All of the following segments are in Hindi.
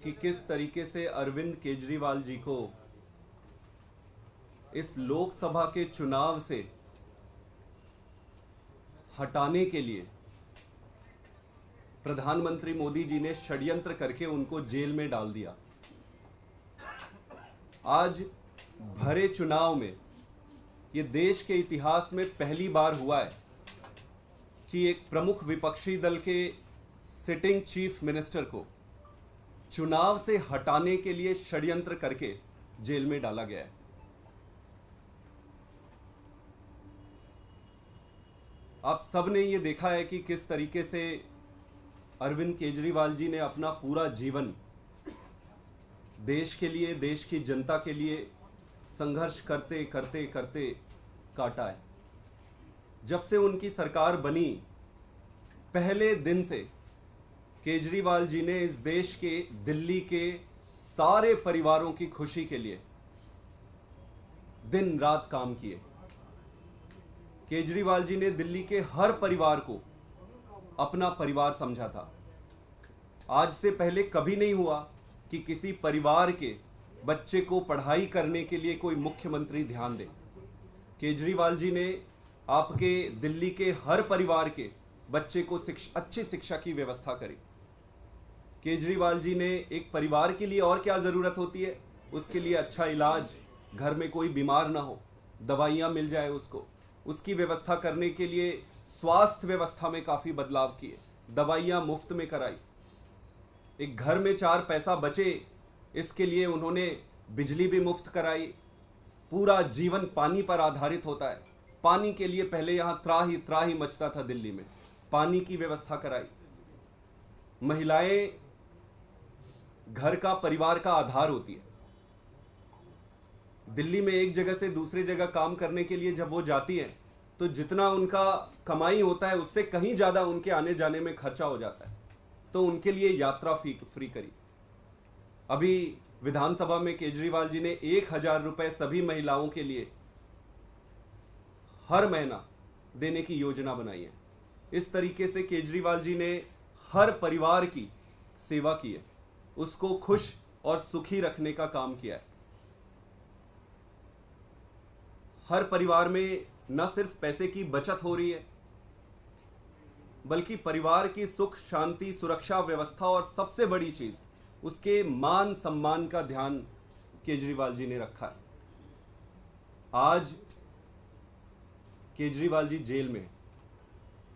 कि किस तरीके से अरविंद केजरीवाल जी को इस लोकसभा के चुनाव से हटाने के लिए प्रधानमंत्री मोदी जी ने षड्यंत्र करके उनको जेल में डाल दिया। आज भरे चुनाव में ये देश के इतिहास में पहली बार हुआ है कि एक प्रमुख विपक्षी दल के सिटिंग चीफ मिनिस्टर को चुनाव से हटाने के लिए षड्यंत्र करके जेल में डाला गया है। आप सब ने ये देखा है कि किस तरीके से अरविंद केजरीवाल जी ने अपना पूरा जीवन देश के लिए, देश की जनता के लिए संघर्ष करते करते करते काटा है। जब से उनकी सरकार बनी, पहले दिन से केजरीवाल जी ने इस देश के, दिल्ली के सारे परिवारों की खुशी के लिए दिन रात काम किए। केजरीवाल जी ने दिल्ली के हर परिवार को अपना परिवार समझा था। आज से पहले कभी नहीं हुआ कि किसी परिवार के बच्चे को पढ़ाई करने के लिए कोई मुख्यमंत्री ध्यान दे। केजरीवाल जी ने आपके दिल्ली के हर परिवार के बच्चे को अच्छी शिक्षा की व्यवस्था करी। केजरीवाल जी ने एक परिवार के लिए और क्या ज़रूरत होती है, उसके लिए अच्छा इलाज, घर में कोई बीमार ना हो, दवाइयाँ मिल जाए उसको, उसकी व्यवस्था करने के लिए स्वास्थ्य व्यवस्था में काफ़ी बदलाव किए, दवाइयाँ मुफ्त में कराई। एक घर में 4 पैसा बचे, इसके लिए उन्होंने बिजली भी मुफ्त कराई। पूरा जीवन पानी पर आधारित होता है, पानी के लिए पहले यहाँ त्राही मचता था दिल्ली में, पानी की व्यवस्था कराई। महिलाएं घर का, परिवार का आधार होती है। दिल्ली में एक जगह से दूसरी जगह काम करने के लिए जब वो जाती हैं तो जितना उनका कमाई होता है उससे कहीं ज़्यादा उनके आने जाने में खर्चा हो जाता है, तो उनके लिए यात्रा फ्री करी। अभी विधानसभा में केजरीवाल जी ने 1000 रुपये सभी महिलाओं के लिए हर महीना देने की योजना बनाई है। इस तरीके से केजरीवाल जी ने हर परिवार की सेवा की है, उसको खुश और सुखी रखने का काम किया है। हर परिवार में न सिर्फ पैसे की बचत हो रही है, बल्कि परिवार की सुख, शांति, सुरक्षा, व्यवस्था और सबसे बड़ी चीज उसके मान सम्मान का ध्यान केजरीवाल जी ने रखा है। आज केजरीवाल जी जेल में।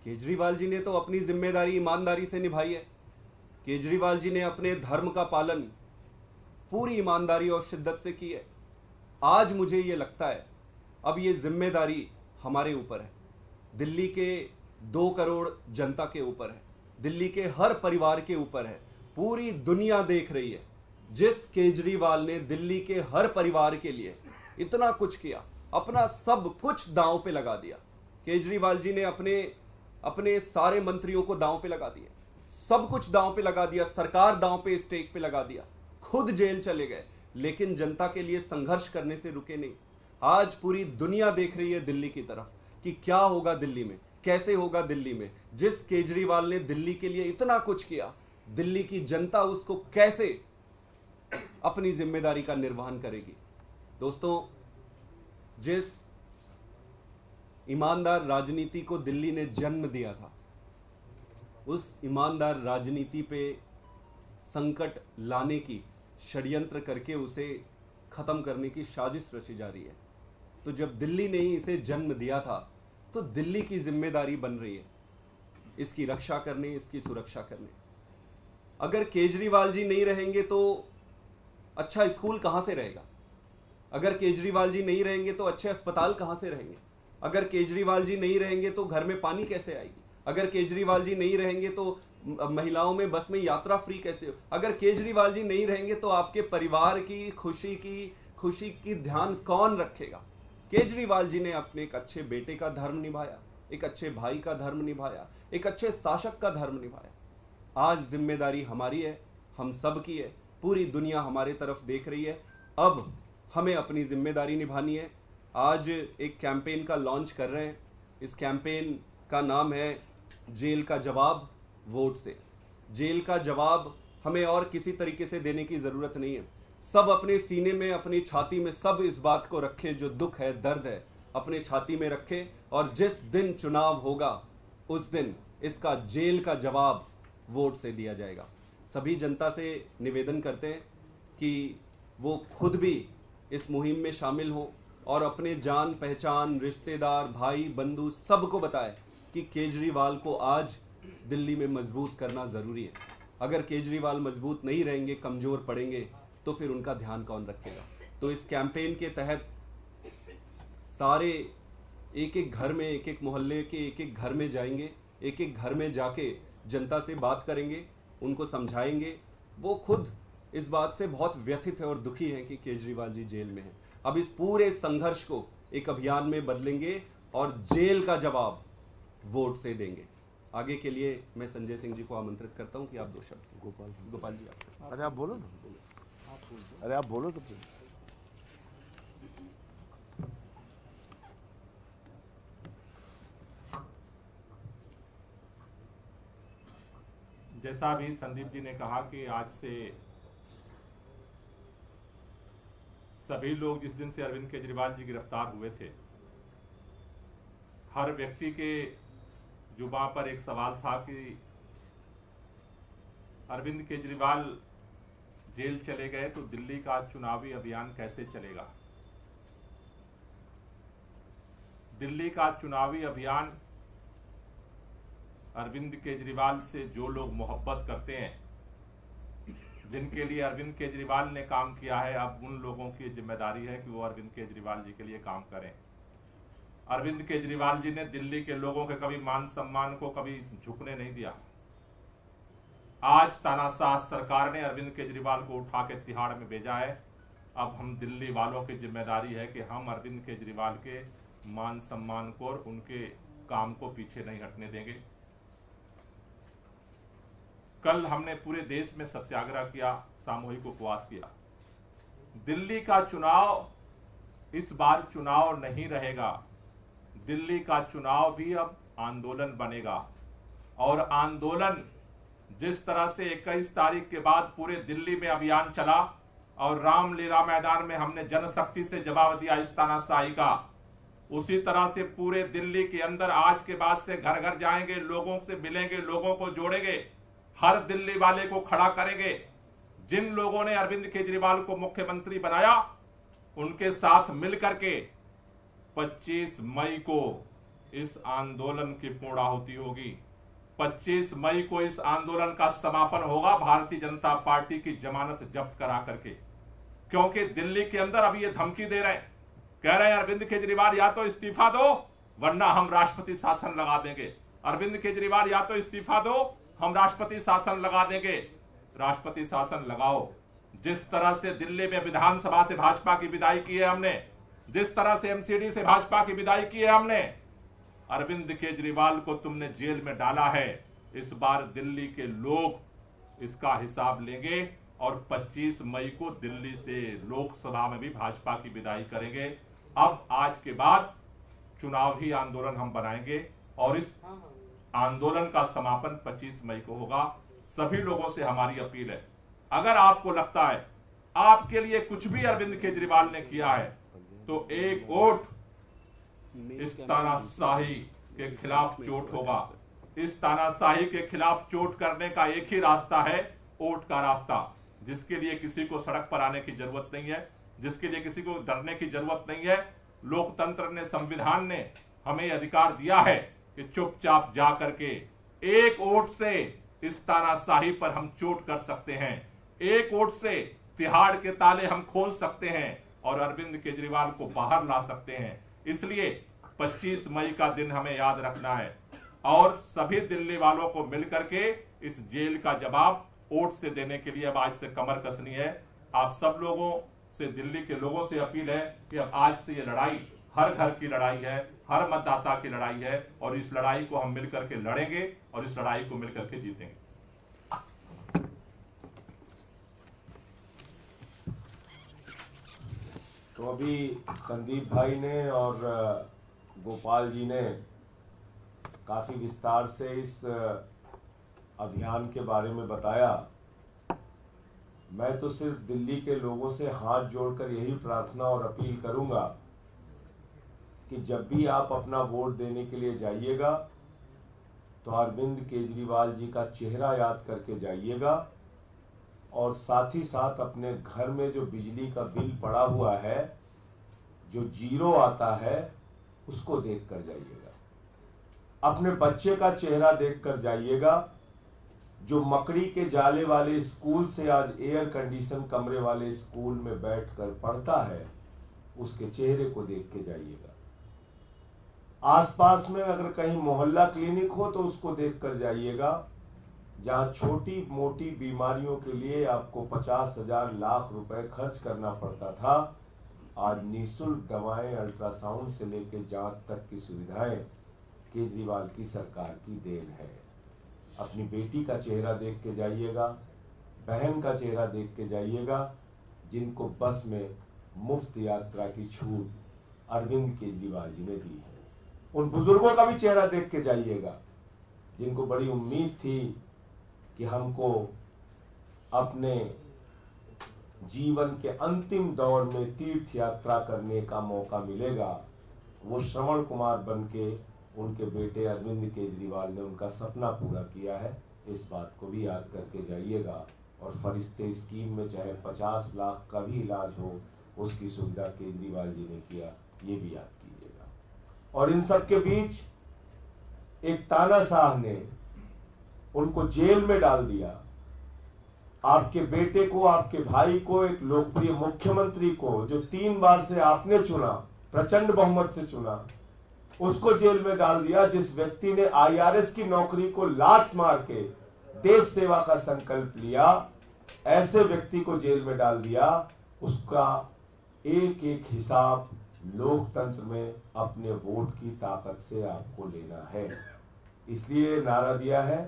केजरीवाल जी ने तो अपनी जिम्मेदारी ईमानदारी से निभाई है। केजरीवाल जी ने अपने धर्म का पालन पूरी ईमानदारी और शिद्दत से की है। आज मुझे ये लगता है अब ये जिम्मेदारी हमारे ऊपर है, दिल्ली के 2 करोड़ जनता के ऊपर है, दिल्ली के हर परिवार के ऊपर है। पूरी दुनिया देख रही है जिस केजरीवाल ने दिल्ली के हर परिवार के लिए इतना कुछ किया, अपना सब कुछ दांव पे लगा दिया। केजरीवाल जी ने अपने सारे मंत्रियों को दांव पे लगा दिया, सब कुछ दांव पे लगा दिया, सरकार दांव पे, स्टेक पे लगा दिया, खुद जेल चले गए, लेकिन जनता के लिए संघर्ष करने से रुके नहीं। आज पूरी दुनिया देख रही है दिल्ली की तरफ कि क्या होगा दिल्ली में, कैसे होगा दिल्ली में। जिस केजरीवाल ने दिल्ली के लिए इतना कुछ किया, दिल्ली की जनता उसको कैसे अपनी जिम्मेदारी का निर्वहन करेगी। दोस्तों, जिस ईमानदार राजनीति को दिल्ली ने जन्म दिया था, उस ईमानदार राजनीति पे संकट लाने की, षड्यंत्र करके उसे खत्म करने की साजिश रची जा रही है। तो जब दिल्ली ने ही इसे जन्म दिया था, तो दिल्ली की जिम्मेदारी बन रही है इसकी रक्षा करने, इसकी सुरक्षा करने। अगर केजरीवाल जी नहीं रहेंगे तो अच्छा स्कूल कहां से रहेगा? अगर केजरीवाल जी नहीं रहेंगे तो अच्छे अस्पताल कहां से रहेंगे? अगर केजरीवाल जी नहीं रहेंगे तो घर में पानी कैसे आएगी? अगर केजरीवाल जी नहीं रहेंगे तो महिलाओं में बस में यात्रा फ्री कैसे हो? अगर केजरीवाल जी नहीं रहेंगे तो आपके परिवार की खुशी की ध्यान कौन रखेगा? केजरीवाल जी ने अपने एक अच्छे बेटे का धर्म निभाया, एक अच्छे भाई का धर्म निभाया, एक अच्छे शासक का धर्म निभाया। आज जिम्मेदारी हमारी है, हम सब की है, पूरी दुनिया हमारे तरफ देख रही है। अब हमें अपनी जिम्मेदारी निभानी है। आज एक कैंपेन का लॉन्च कर रहे हैं। इस कैंपेन का नाम है जेल का जवाब वोट से। जेल का जवाब हमें और किसी तरीके से देने की ज़रूरत नहीं है। सब अपने सीने में, अपनी छाती में सब इस बात को रखे, जो दुख है, दर्द है, अपने छाती में रखे, और जिस दिन चुनाव होगा उस दिन इसका जेल का जवाब वोट से दिया जाएगा। सभी जनता से निवेदन करते हैं कि वो खुद भी इस मुहिम में शामिल हों और अपने जान पहचान, रिश्तेदार, भाई बंधु सबको बताएं कि केजरीवाल को आज दिल्ली में मजबूत करना ज़रूरी है। अगर केजरीवाल मजबूत नहीं रहेंगे, कमज़ोर पड़ेंगे, तो फिर उनका ध्यान कौन रखेगा। तो इस कैंपेन के तहत सारे एक एक घर में, एक एक मोहल्ले के एक एक घर में जाएंगे, एक एक घर में जाके जनता से बात करेंगे, उनको समझाएंगे। वो खुद इस बात से बहुत व्यथित है और दुखी हैं कि केजरीवाल जी जेल में हैं। अब इस पूरे संघर्ष को एक अभियान में बदलेंगे और जेल का जवाब वोट से देंगे। आगे के लिए मैं संजय सिंह जी को आमंत्रित करता हूं कि आप दो शब्द। गोपाल जी आप। अरे आप बोलो ना, अरे आप बोलो तो। जैसा भी संदीप जी ने कहा कि आज से सभी लोग जिस दिन से अरविंद केजरीवाल जी गिरफ्तार हुए थे, हर व्यक्ति के जुबान पर एक सवाल था कि अरविंद केजरीवाल जेल चले गए तो दिल्ली का चुनावी अभियान कैसे चलेगा। दिल्ली का चुनावी अभियान अरविंद केजरीवाल से जो लोग मोहब्बत करते हैं, जिनके लिए अरविंद केजरीवाल ने काम किया है, अब उन लोगों की जिम्मेदारी है कि वो अरविंद केजरीवाल जी के लिए काम करें। अरविंद केजरीवाल जी ने दिल्ली के लोगों के कभी मान सम्मान को कभी झुकने नहीं दिया। आज तानाशाह सरकार ने अरविंद केजरीवाल को उठा के तिहाड़ में भेजा है। अब हम दिल्ली वालों की जिम्मेदारी है कि हम अरविंद केजरीवाल के मान सम्मान को और उनके काम को पीछे नहीं हटने देंगे। कल हमने पूरे देश में सत्याग्रह किया, सामूहिक उपवास किया। दिल्ली का चुनाव इस बार चुनाव नहीं रहेगा। दिल्ली का चुनाव भी अब आंदोलन बनेगा, और आंदोलन जिस तरह से 21 तारीख के बाद पूरे दिल्ली में अभियान चला और रामलीला मैदान में हमने जनशक्ति से जवाब दिया इस तानाशाही का, उसी तरह से पूरे दिल्ली के अंदर आज के बाद से घर घर जाएंगे, लोगों से मिलेंगे, लोगों को जोड़ेंगे, हर दिल्ली वाले को खड़ा करेंगे। जिन लोगों ने अरविंद केजरीवाल को मुख्यमंत्री बनाया, उनके साथ मिलकर के 25 मई को इस आंदोलन की पूर्णाहुति होगी। 25 मई को इस आंदोलन का समापन होगा भारतीय जनता पार्टी की जमानत जब्त करा करके। क्योंकि दिल्ली के अंदर अभी ये धमकी दे रहे हैं, कह रहे हैं अरविंद केजरीवाल या तो इस्तीफा दो वरना हम राष्ट्रपति शासन लगा देंगे। अरविंद केजरीवाल या तो इस्तीफा दो, हम राष्ट्रपति शासन लगा देंगे। राष्ट्रपति शासन लगाओ। जिस तरह से दिल्ली में विधानसभा से भाजपा की विदाई की है हमने, जिस तरह से एमसीडी से भाजपा की विदाई की है हमने, अरविंद केजरीवाल को तुमने जेल में डाला है। इस बार दिल्ली के लोग इसका हिसाब लेंगे और 25 मई को दिल्ली से लोकसभा में भी भाजपा की विदाई करेंगे। अब आज के बाद चुनावी आंदोलन हम बनाएंगे और इस आंदोलन का समापन 25 मई को होगा। सभी लोगों से हमारी अपील है, अगर आपको लगता है आपके लिए कुछ भी अरविंद केजरीवाल ने किया है तो एक वोट इस तानाशाही के खिलाफ चोट होगा। इस तानाशाही के खिलाफ चोट करने का एक ही रास्ता है, वोट का रास्ता, जिसके लिए किसी को सड़क पर आने की जरूरत नहीं है, जिसके लिए किसी को डरने की जरूरत नहीं है। लोकतंत्र ने, संविधान ने हमें अधिकार दिया है कि चुपचाप जा करके एक वोट से इस तानाशाही पर हम चोट कर सकते हैं। एक वोट से तिहाड़ के ताले हम खोल सकते हैं और अरविंद केजरीवाल को बाहर ला सकते हैं। इसलिए 25 मई का दिन हमें याद रखना है और सभी दिल्ली वालों को मिलकर के इस जेल का जवाब वोट से देने के लिए अब आज से कमर कसनी है। आप सब लोगों से, दिल्ली के लोगों से अपील है कि अब आज से ये लड़ाई हर घर की लड़ाई है, हर मतदाता की लड़ाई है और इस लड़ाई को हम मिलकर के लड़ेंगे और इस लड़ाई को मिलकर के जीतेंगे। तो अभी संदीप भाई ने और गोपाल जी ने काफ़ी विस्तार से इस अभियान के बारे में बताया मैं तो सिर्फ दिल्ली के लोगों से हाथ जोड़कर यही प्रार्थना और अपील करूंगा कि जब भी आप अपना वोट देने के लिए जाइएगा तो अरविंद केजरीवाल जी का चेहरा याद करके जाइएगा, और साथ ही साथ अपने घर में जो बिजली का बिल पड़ा हुआ है, जो जीरो आता है, उसको देख कर जाइएगा। अपने बच्चे का चेहरा देख कर जाइएगा जो मकड़ी के जाले वाले स्कूल से आज एयर कंडीशन कमरे वाले स्कूल में बैठकर पढ़ता है, उसके चेहरे को देख के जाइएगा। आसपास में अगर कहीं मोहल्ला क्लिनिक हो तो उसको देख कर जाइएगा। जहां छोटी मोटी बीमारियों के लिए आपको 50,000 लाख रुपए खर्च करना पड़ता था, आज निःशुल्क दवाएं, अल्ट्रासाउंड से लेकर जांच तक की सुविधाएं केजरीवाल की सरकार की देन है। अपनी बेटी का चेहरा देख के जाइएगा, बहन का चेहरा देख के जाइएगा, जिनको बस में मुफ्त यात्रा की छूट अरविंद केजरीवाल जी ने दी है। उन बुजुर्गों का भी चेहरा देख के जाइएगा जिनको बड़ी उम्मीद थी कि हमको अपने जीवन के अंतिम दौर में तीर्थ यात्रा करने का मौका मिलेगा। वो श्रवण कुमार बन के उनके बेटे अरविंद केजरीवाल ने उनका सपना पूरा किया है। इस बात को भी याद करके जाइएगा। और फरिश्ते स्कीम में चाहे 50 लाख का भी इलाज हो, उसकी सुविधा केजरीवाल जी ने किया, ये भी याद कीजिएगा। और इन सब के बीच एक तानाशाह ने उनको जेल में डाल दिया। आपके बेटे को, आपके भाई को, एक लोकप्रिय मुख्यमंत्री को जो 3 बार से आपने चुना, प्रचंड बहुमत से चुना, उसको जेल में डाल दिया। जिस व्यक्ति ने IRS की नौकरी को लात मार के देश सेवा का संकल्प लिया, ऐसे व्यक्ति को जेल में डाल दिया। उसका एक एक हिसाब लोकतंत्र में अपने वोट की ताकत से आपको लेना है। इसलिए नारा दिया है,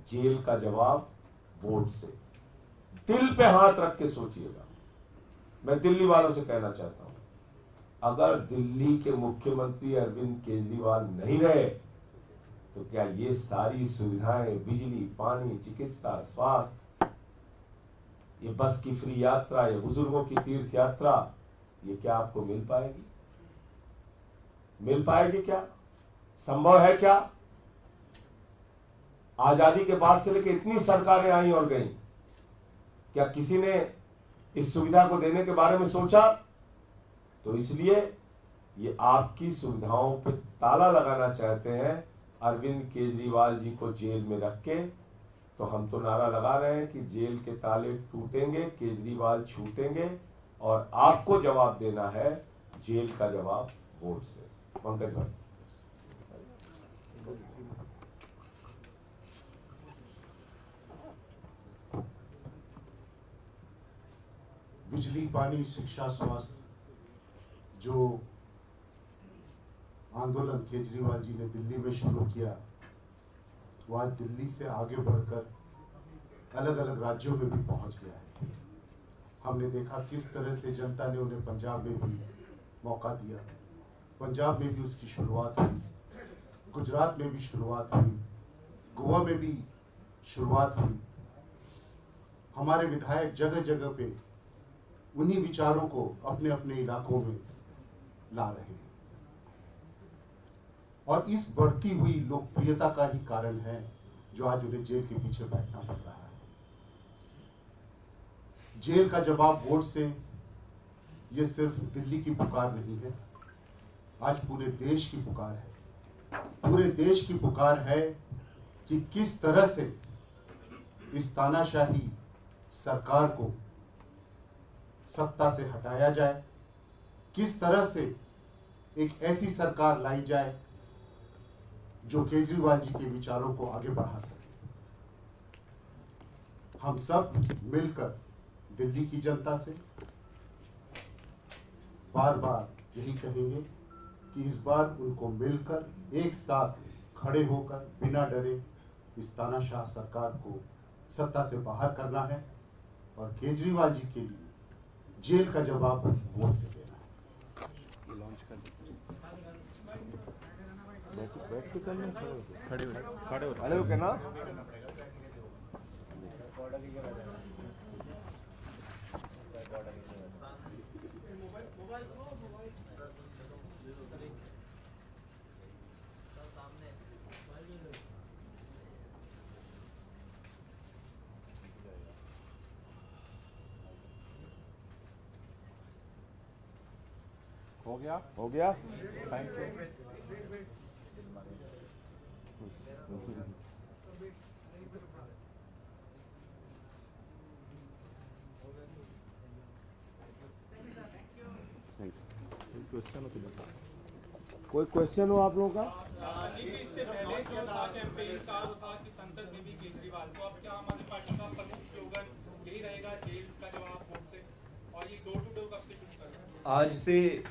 जेल का जवाब वोट से। दिल पे हाथ रख के सोचिएगा। मैं दिल्ली वालों से कहना चाहता हूं, अगर दिल्ली के मुख्यमंत्री अरविंद केजरीवाल नहीं रहे तो क्या ये सारी सुविधाएं, बिजली, पानी, चिकित्सा, स्वास्थ्य, ये बस की फ्री यात्रा, ये बुजुर्गों की तीर्थ यात्रा, ये क्या आपको मिल पाएगी? मिल पाएगी क्या? संभव है क्या? आजादी के बाद से लेकर इतनी सरकारें आई और गई, क्या किसी ने इस सुविधा को देने के बारे में सोचा? तो इसलिए ये आपकी सुविधाओं पे ताला लगाना चाहते हैं अरविंद केजरीवाल जी को जेल में रख के। तो हम तो नारा लगा रहे हैं कि जेल के ताले टूटेंगे, केजरीवाल छूटेंगे, और आपको जवाब देना है जेल का जवाब वोट से। पंकज भाई, बिजली, पानी, शिक्षा, स्वास्थ्य जो आंदोलन केजरीवाल जी ने दिल्ली में शुरू किया, वो आज दिल्ली से आगे बढ़कर अलग अलग राज्यों में भी पहुंच गया है। हमने देखा किस तरह से जनता ने उन्हें पंजाब में भी मौका दिया, पंजाब में भी उसकी शुरुआत हुई, गुजरात में भी शुरुआत हुई, गोवा में भी शुरुआत हुई। हमारे विधायक जगह जगह पे उन्हीं विचारों को अपने अपने इलाकों में ला रहे हैं, और इस बढ़ती हुई लोकप्रियता का ही कारण है जो आज उन्हें जेल के पीछे बैठना पड़ रहा है। जेल का जवाब वोट से, ये सिर्फ दिल्ली की पुकार नहीं है, आज पूरे देश की पुकार है। पूरे देश की पुकार है कि किस तरह से इस तानाशाही सरकार को सत्ता से हटाया जाए, किस तरह से एक ऐसी सरकार लाई जाए जो केजरीवाल जी के विचारों को आगे बढ़ा सके। हम सब मिलकर दिल्ली की जनता से बार बार यही कहेंगे कि इस बार उनको मिलकर एक साथ खड़े होकर बिना डरे इस तानाशाह सरकार को सत्ता से बाहर करना है, और केजरीवाल जी के लिए जेल का जवाब वोट से देना है। खड़े हो ना। हो गया? हो गया? Thank you. क्वेश्चन हो तो बताओ। कोई क्वेश्चन हो आप लोगों का? इससे पहले जो था कैंपेन का वो था कि संसद में भी केजरीवाल, तो अब क्या आम आदमी पार्टी का प्रमुख स्लोगन यही रहेगा, जेल का जवाब वोट से, और ये डोर टू डोर कब से शुरू करेंगे? आज से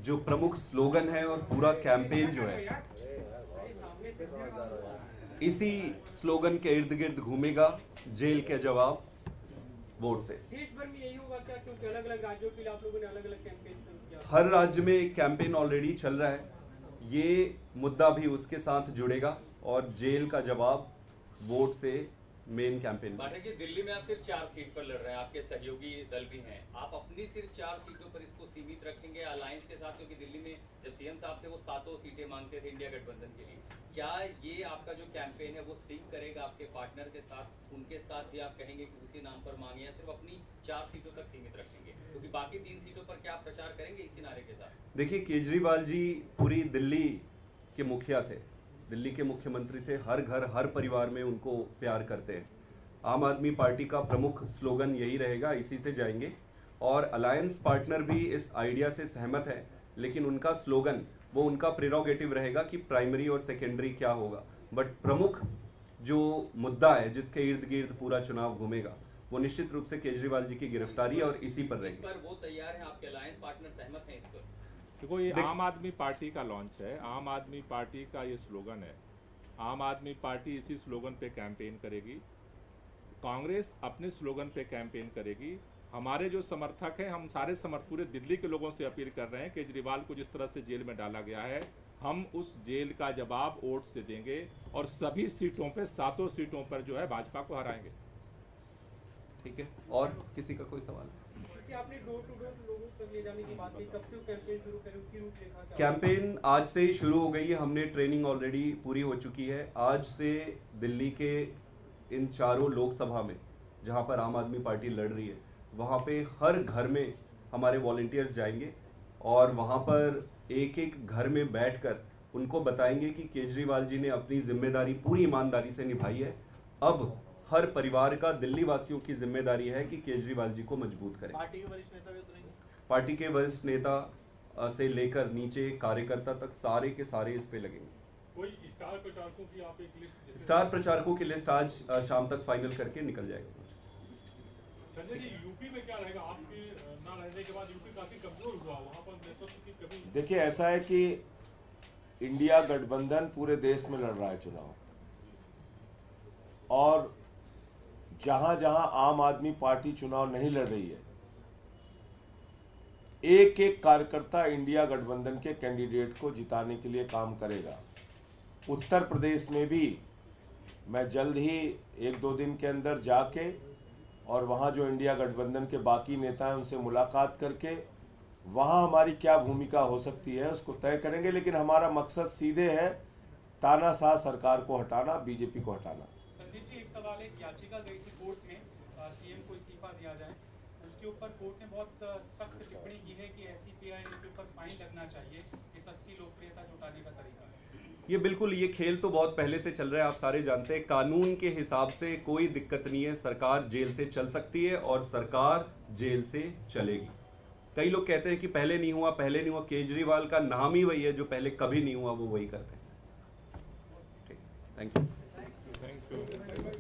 जो प्रमुख स्लोगन है और पूरा कैंपेन जो है इसी स्लोगन के इर्द गिर्द घूमेगा, जेल के जवाब वोट से। देश भर में यही होगा क्या, क्योंकि अलग अलग राज्यों के लिए आप लोगों ने अलग अलग कैंपेन शुरू किया? हर राज्य में एक कैंपेन ऑलरेडी चल रहा है, ये मुद्दा भी उसके साथ जुड़ेगा और जेल का जवाब वोट से मेन कैंपेन। पाठक जी, दिल्ली में आप सिर्फ 4 सीट पर लड़ रहे हैं, आपके सहयोगी दल भी हैं, आप अपनी सिर्फ 4 सीटों पर इसको सीमित रखेंगे अलायंस के साथ? क्योंकि दिल्ली में जब सीएम साहब थे वो 7 सीटें मांगते थे इंडिया गठबंधन के लिए। क्या ये आपका जो कैंपेन है वो सिंक करेगा आपके पार्टनर के साथ? उनके साथ भी आप कहेंगे कि उसी नाम पर मांगे, या सिर्फ अपनी 4 सीटों तक सीमित रखेंगे? क्योंकि बाकी 3 सीटों पर क्या आप प्रचार करेंगे इसी नारे के साथ? देखिए, केजरीवाल जी पूरी दिल्ली के मुखिया थे, दिल्ली के मुख्यमंत्री थे, हर घर हर परिवार में उनको प्यार करते हैं। आम आदमी पार्टी का प्रमुख स्लोगन यही रहेगा, इसी से जाएंगे। और अलायंस पार्टनर भी इस आइडिया से सहमत है, लेकिन उनका स्लोगन वो उनका प्रेरोगेटिव रहेगा कि प्राइमरी और सेकेंडरी क्या होगा, बट प्रमुख जो मुद्दा है जिसके इर्द गिर्द पूरा चुनाव घूमेगा वो निश्चित रूप से केजरीवाल जी की गिरफ्तारी और इसी पर इस रहेगी। पर वो तैयार है, आपके अलायंस पार्टनर सहमत हैं इस पर? देखो, ये आम आदमी पार्टी का लॉन्च है, आम आदमी पार्टी का ये स्लोगन है। आम आदमी पार्टी इसी स्लोगन पे कैंपेन करेगी, कांग्रेस अपने स्लोगन पे कैंपेन करेगी। हमारे जो समर्थक हैं, हम सारे पूरे दिल्ली के लोगों से अपील कर रहे हैं, केजरीवाल को जिस तरह से जेल में डाला गया है, हम उस जेल का जवाब वोट से देंगे और सभी सीटों पे 7 सीटों पर जो है भाजपा को हराएंगे। ठीक है, और किसी का कोई सवाल? जैसे आपने डोर टू डोर लोगों तक ले जाने की बात की, कब से वो कैंपेन शुरू करें, उसकी रूपरेखा क्या? कैंपेन आज से ही शुरू हो गई है, हमने ट्रेनिंग ऑलरेडी पूरी हो चुकी है। आज से दिल्ली के इन 4 लोकसभा में जहां पर आम आदमी पार्टी लड़ रही है, वहां पे हर घर में हमारे वॉलंटियर्स जाएंगे और वहां पर एक एक घर में बैठकर उनको बताएंगे कि केजरीवाल जी ने अपनी जिम्मेदारी पूरी ईमानदारी से निभाई है। अब हर परिवार का, दिल्ली वासियों की जिम्मेदारी है कि केजरीवाल जी को मजबूत करें। पार्टी के वरिष्ठ नेता भी उतरेंगे? पार्टी के वरिष्ठ नेता से लेकर नीचे कार्यकर्ता तक सारे के सारे इस पे लगेंगे। कोई स्टार प्रचारकों की आप एक लिस्ट? स्टार प्रचारकों की लिस्ट आज शाम तक फाइनल करके निकल जाएगा। संजय जी, यूपी में क्या रहेगा? आपके ना रहने के बाद यूपी काफी कमजोर हुआ, वहां पर नेतृत्व की कमी। देखिए, ऐसा है कि इंडिया गठबंधन पूरे देश में लड़ रहा है चुनाव, और जहां जहां आम आदमी पार्टी चुनाव नहीं लड़ रही है, एक एक कार्यकर्ता इंडिया गठबंधन के कैंडिडेट को जिताने के लिए काम करेगा। उत्तर प्रदेश में भी मैं जल्द ही 1-2 दिन के अंदर जाके और वहाँ जो इंडिया गठबंधन के बाकी नेता हैं उनसे मुलाकात करके वहाँ हमारी क्या भूमिका हो सकती है उसको तय करेंगे। लेकिन हमारा मकसद सीधे है, तानाशाह सरकार को हटाना, बीजेपी को हटाना। संदीप जी, एक सवाल है, याचिका गई थी कोर्ट में सीएम को इस्तीफा दिया जाए, उसके ऊपर कोर्ट ने बहुत सख्त टिप्पणी की है कि एसईपीआई के ऊपर फाइन लगना चाहिए, ये सस्ती लोकप्रियता जुटाने का तरीका है। ये बिल्कुल, ये खेल तो बहुत पहले से चल रहा है, आप सारे जानते हैं। कानून के हिसाब से कोई दिक्कत नहीं है, सरकार जेल से चल सकती है और सरकार जेल से चलेगी। कई लोग कहते हैं कि पहले नहीं हुआ, पहले नहीं हुआ। केजरीवाल का नाम ही वही है, जो पहले कभी नहीं हुआ वो वही करते हैं। ठीक, थैंक यू। Thank you.